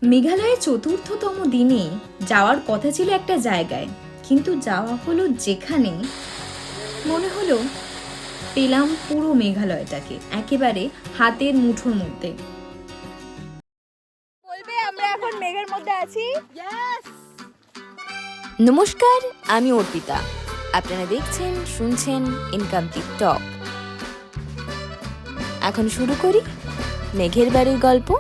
মেঘালয়ের ৪র্থতম দিনে যাওয়ার কথা ছিল একটা জায়গায়, কিন্তু যাওয়া হলো যেখানে মনে হলো পেলাম পুরো মেঘালয়টাকে একেবারে হাতের মুঠোর মধ্যে। বলবে আমরা এখন মেঘের মধ্যে আছি। নমস্কার, আমি অর্পিতা। আপনারা দেখছেন শুনছেন ইনকমপ্লিট টক। এখন শুরু করি মেঘের বাড়ির গল্প।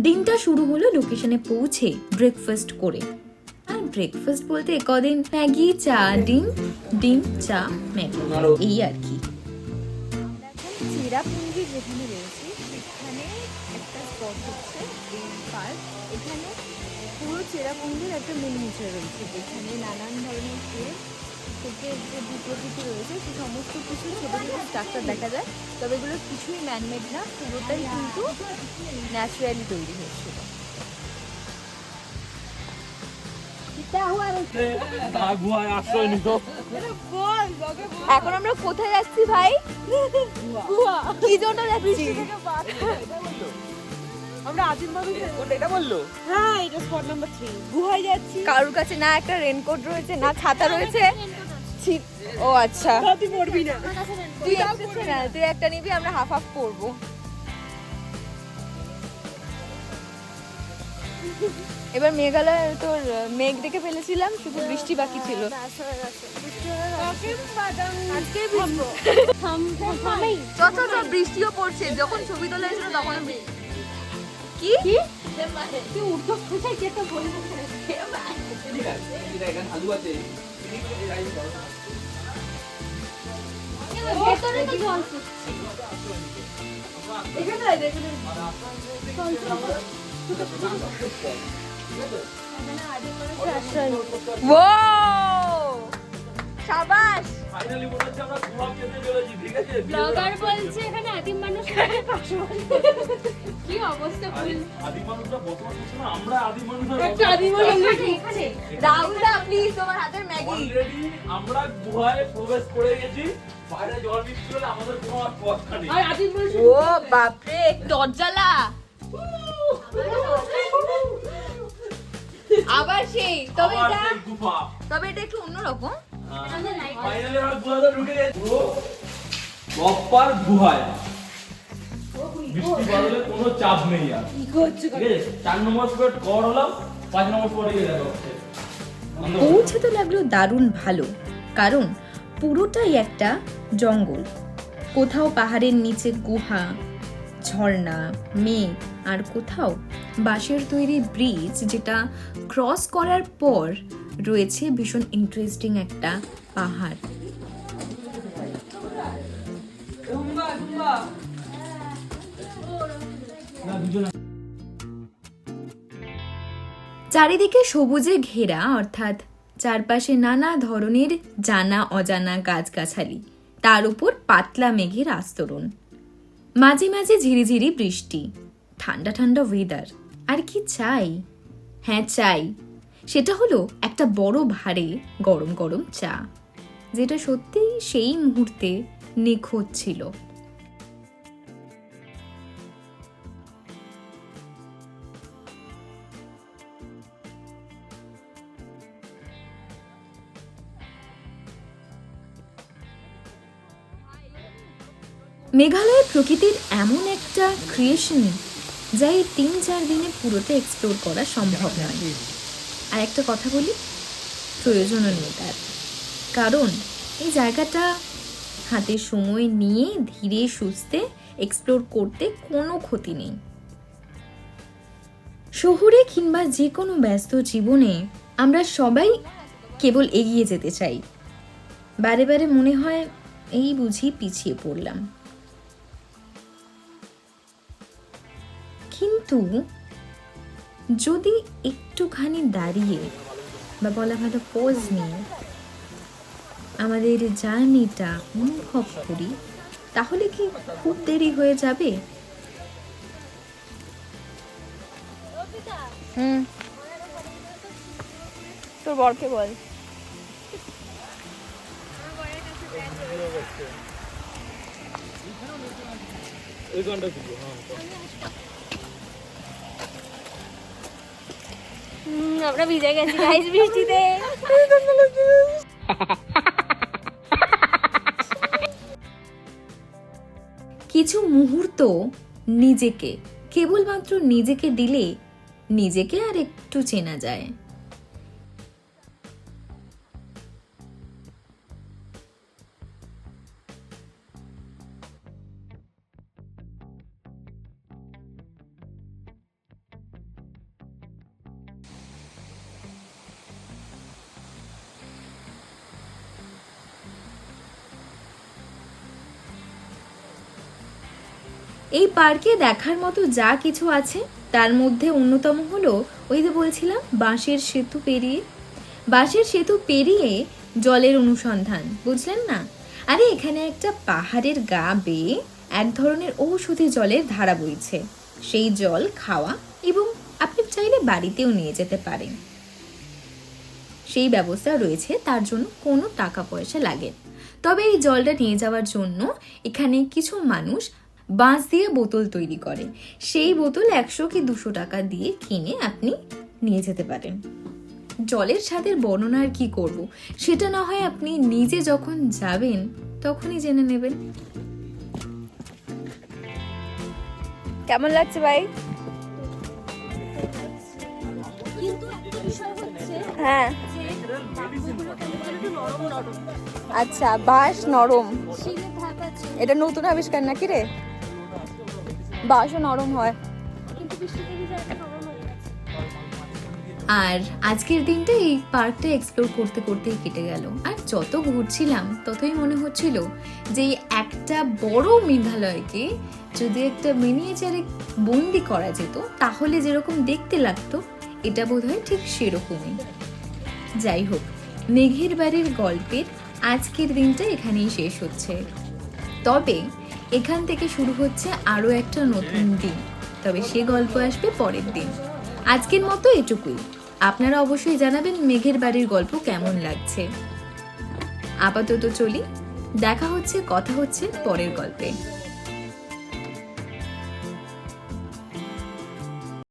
দিনটা শুরু হলো লোকেশনে পৌঁছে ব্রেকফাস্ট করে। আর ব্রেকফাস্ট বলতে কদিন ম্যাগি, চা, ডিম, ডিম, চা, ম্যাগি, এই আর কি। চেরাপুঞ্জি যেখানে রয়েছে সেখানে একটা স্পট হচ্ছে এই পার্ক। এখানে পুরো চেরাপুঞ্জির একটা মিনিয়েচার রয়েছে, যেখানে নানান ধরনের কেভ থেকে যে ভূপ্রকৃতি রয়েছে সে সমস্ত কিছু ছোটো ছোটো স্ট্রাকচার দেখা যায়। তবে এগুলো কিছুই ম্যানমেড না, পুরোটাই কিন্তু ন্যাচারালি তৈরি হয়েছিল। এখন আমরা কোথায় যাচ্ছি ভাই? কি জন্য যাচ্ছি? আমরা আদিম মানুষের এটা বললো, হ্যাঁ এটা স্পট নাম্বার 3 গুহায় যাচ্ছি। কারোর কাছে না একটা রেনকোট রয়েছে, না ছাতা রয়েছে। ও আচ্ছা, তুই পড়বি না, তুই একটা নিবি, আমরা হাফ হাফ পরবো। এবার মেঘালয় তোর মেঘ দেখে ফেলেছিলাম, শুধু বৃষ্টি বাকি ছিল। বৃষ্টিও পড়ছে, যখন ছবি তোলা হয়েছিল তখন কি শাবাশ। ব্লগার বলছে এখানে আদিম মানুষ কি অবস্থা। আদিম মানুষরা বসবাস করছে না, আমরা আদিম মানুষরা একটা আদিম মানুষ এখানে রাহুলদা প্লিজ তোমার হাতের ম্যাগি। অলরেডি আমরা গুহায় প্রবেশ করে গেছি। বাইরে জল বৃষ্টি হলে আমাদের কোনো আর পথ নেই। আর আদিম মানুষ ও বাপরে, দরজালা আবার সেই। তবে আবার এটা সেই গুহা। তবে এটা একটু অন্যরকম। ফাইনালি আমরা গুহাতে ঢুকে গেছি। পুরো প্রপার গুহায়। বৃষ্টি বাদলের কোনো চাপ নেই আর। ঠিক আছে, 4 নম্বর স্পট কভার হলাম, 5 নম্বর স্পটে গিয়ে দেখা হচ্ছে। পৌঁছে তো লাগলো দারুণ ভালো, কারণ পুরোটাই একটা জঙ্গল। কোথাও পাহাড়ের নিচে গুহা, ঝর্ণা, মেঘ, আর কোথাও বাঁশের তৈরি ব্রিজ, যেটা ক্রস করার পর রয়েছে ভীষণ ইন্টারেস্টিং একটা পাহাড়। চারিদিকে সবুজে ঘেরা, অর্থাৎ চারপাশে নানা ধরনের জানা অজানা গাছগাছালি, তার উপর পাতলা মেঘের আস্তরণ, মাঝে মাঝে ঝিরিঝিরি বৃষ্টি, ঠান্ডা ঠান্ডা ওয়েদার। আর কি চাই? হ্যাঁ চাই, সেটা হলো একটা বড় ভারে গরম গরম চা, যেটা সত্যিই সেই মুহূর্তে নিখুঁত ছিল। মেঘালয়ের প্রকৃতির এমন একটা ক্রিয়েশন যা এই 3-4 দিনে পুরোটা এক্সপ্লোর করা সম্ভব নয়। আর একটা কথা বলি, প্রয়োজনও নেই তার, কারণ এই জায়গাটা হাতে সময় নিয়ে ধীরে সুস্থে এক্সপ্লোর করতে কোনো ক্ষতি নেই। শহুরে কিংবা যে কোনো ব্যস্ত জীবনে আমরা সবাই কেবল এগিয়ে যেতে চাই। বারে বারে মনে হয় এই বুঝি পিছিয়ে পড়লাম। কিন্তু যদি একটুখানি দাঁড়িয়ে বা বলা ভালো পজ নিয়ে আমাদের জার্নিটা অনুভব করি, তাহলে কি খুব দেরি হয়ে যাবে? তোর বরকে বল। ওই গানটা খুলবো, হ্যাঁ। আমরা ভিজে গেছি গাইস বৃষ্টিতে। কিছু মুহূর্ত নিজেকে, কেবলমাত্র নিজেকে দিলে নিজেকে আর একটু চেনা যায়। এই পার্কে দেখার মতো যা কিছু আছে তার মধ্যে অন্যতম হলো ওই যে বলছিলাম বাঁশের সেতু পেরিয়ে, বাঁশের সেতু পেরিয়ে জলের অনুসন্ধান, বুঝলেন না? আরে এখানে একটা পাহাড়ের গা বেয়ে এক ধরনের ঔষধি জলের ধারা বইছে। সেই জল খাওয়া এবং আপনি চাইলে বাড়িতেও নিয়ে যেতে পারেন, সেই ব্যবস্থা রয়েছে, তার জন্য কোনো টাকা পয়সা লাগে না। তবে এই জলটা নিয়ে যাওয়ার জন্য এখানে কিছু মানুষ বাঁশ দিয়ে বোতল তৈরি করে, সেই বোতল 100 কি 200 টাকা দিয়ে কিনে আপনি নিয়ে যেতে পারেন। জলের স্বাদের বর্ণনা আর কি করব, সেটা না হয় আপনি নিজে যখন যাবেন তখনই জেনে নেবেন। কেমন লাগছে ভাই? কিন্তু একটা বিষয় হচ্ছে হ্যাঁ, যে বাঁশগুলো কেমন একটু নরম নরম, আচ্ছা, বাঁশ নরম, শিলের ধাপ আছে, এটা নতুন আবিষ্কার নাকি রে? বাঁশও নরম হয়। কিন্তু বৃষ্টিতে ভিজে একটা নরম হয়ে গেছে। আর আজকের দিনটা এই পার্কটা এক্সপ্লোর করতে করতেই কেটে গেল। আর যত ঘুরছিলাম ততই মনে হচ্ছিল যে এই একটা বড় মেঘালয়কে যদি একটা মিনিয়েচারে বন্দি করা যেত তাহলে যেরকম দেখতে লাগতো, এটা বোধহয় ঠিক সেরকমই। যাই হোক, মেঘের বাড়ির গল্পের আজকের দিনটা এখানেই শেষ হচ্ছে। তবে এখান থেকে শুরু হচ্ছে আরও একটা নতুন দিন, তবে সে গল্প আসবে পরের দিন। আজকের মতো এটুকুই। আপনারা অবশ্যই জানাবেন মেঘের বাড়ির গল্প কেমন লাগছে। আপাতত চলি, দেখা হচ্ছে, কথা হচ্ছে পরের গল্পে।